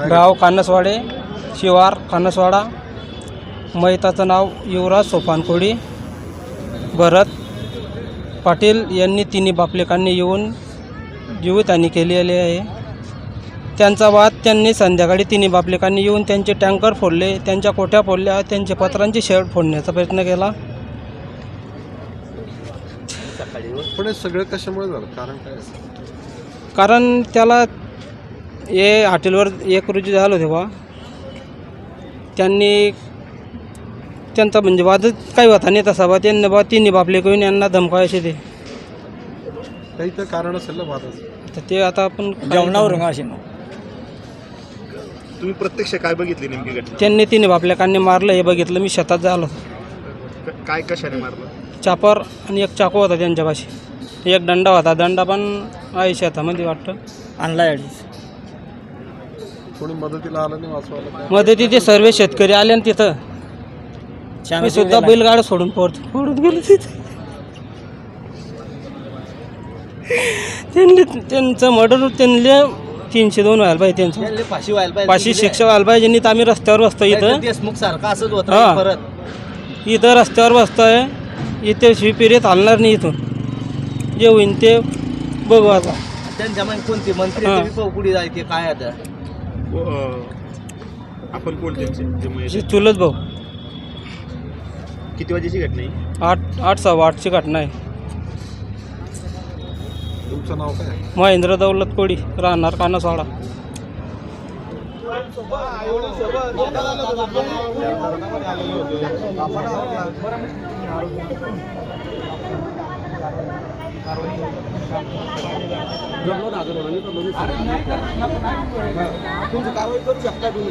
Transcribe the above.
गाव कानसवाडे, शिवार कानसवाडा. मैताचं नाव युवराज सोपानकोडी. भरत पाटील यांनी तिन्ही बापलेकांनी येऊन जीवितहानी केलेली आहे. त्यांचा वाद त्यांनी संध्याकाळी तिन्ही बापलेकांनी येऊन त्यांचे टँकर फोडले, त्यांच्या कोठ्या फोडल्या, त्यांचे पत्रांचे शेड फोडण्याचा प्रयत्न केला. पण हे सगळं कशामुळे झालं, कारण काय? कारण त्याला हे हॉटेलवर 1 रोजी झालं तेव्हा त्यांनी त्यांचा म्हणजे वादच काही होता नाही तसा बा. त्यांनी बा तिन्ही बापले करून यांना धमकायचे ते काही तर कारण असेल ना वादाचं. तर ते आता आपण जेवणावर असे तुम्ही प्रत्यक्ष काय बघितली नेमकी घटना? त्यांनी तिन्ही बापलेकांनी मारलं हे बघितलं. मी शेतात झालो. काय कशाने मारलं? चापर आणि एक चाकू होता त्यांच्यापाशी. एक दंडा होता. दंडा पण आहे शेतामध्ये वाटतं. आणला कोणी मदतीला आलं नाही वाचवायला? मध्ये तिथे सर्व शेतकरी आले आणि तिथं मी सुद्धा बैलगाडा सोडून फोडून गेलो तिथे. त्यांचं मर्डर त्यांना 302 व्हायला पाहिजे. त्यांचं फाशी व्हायला पाहिजे, फाशी शिक्षा व्हायला पाहिजे. नाही तर आम्ही रस्त्यावर बसतो इथं. देशमुख सारखा असंच होतं हां. परत इथं रस्त्यावर बसतोय. इथे शिपिरीत हलणार नाही. इथून जे होईन ते बघू आता. त्यांच्या मग कोणती मंत्री हां. पुढे जायचे काय आता आपण कोण त्यांचे जे चुलत भाऊ. किती वाजेची घटना आहे? 8:15ची घटना आहे. तुमचं नाव काय? महेंद्र दौलत कोडी, राहणार कानसवाडा. कारवाई करू शकता तुम्ही.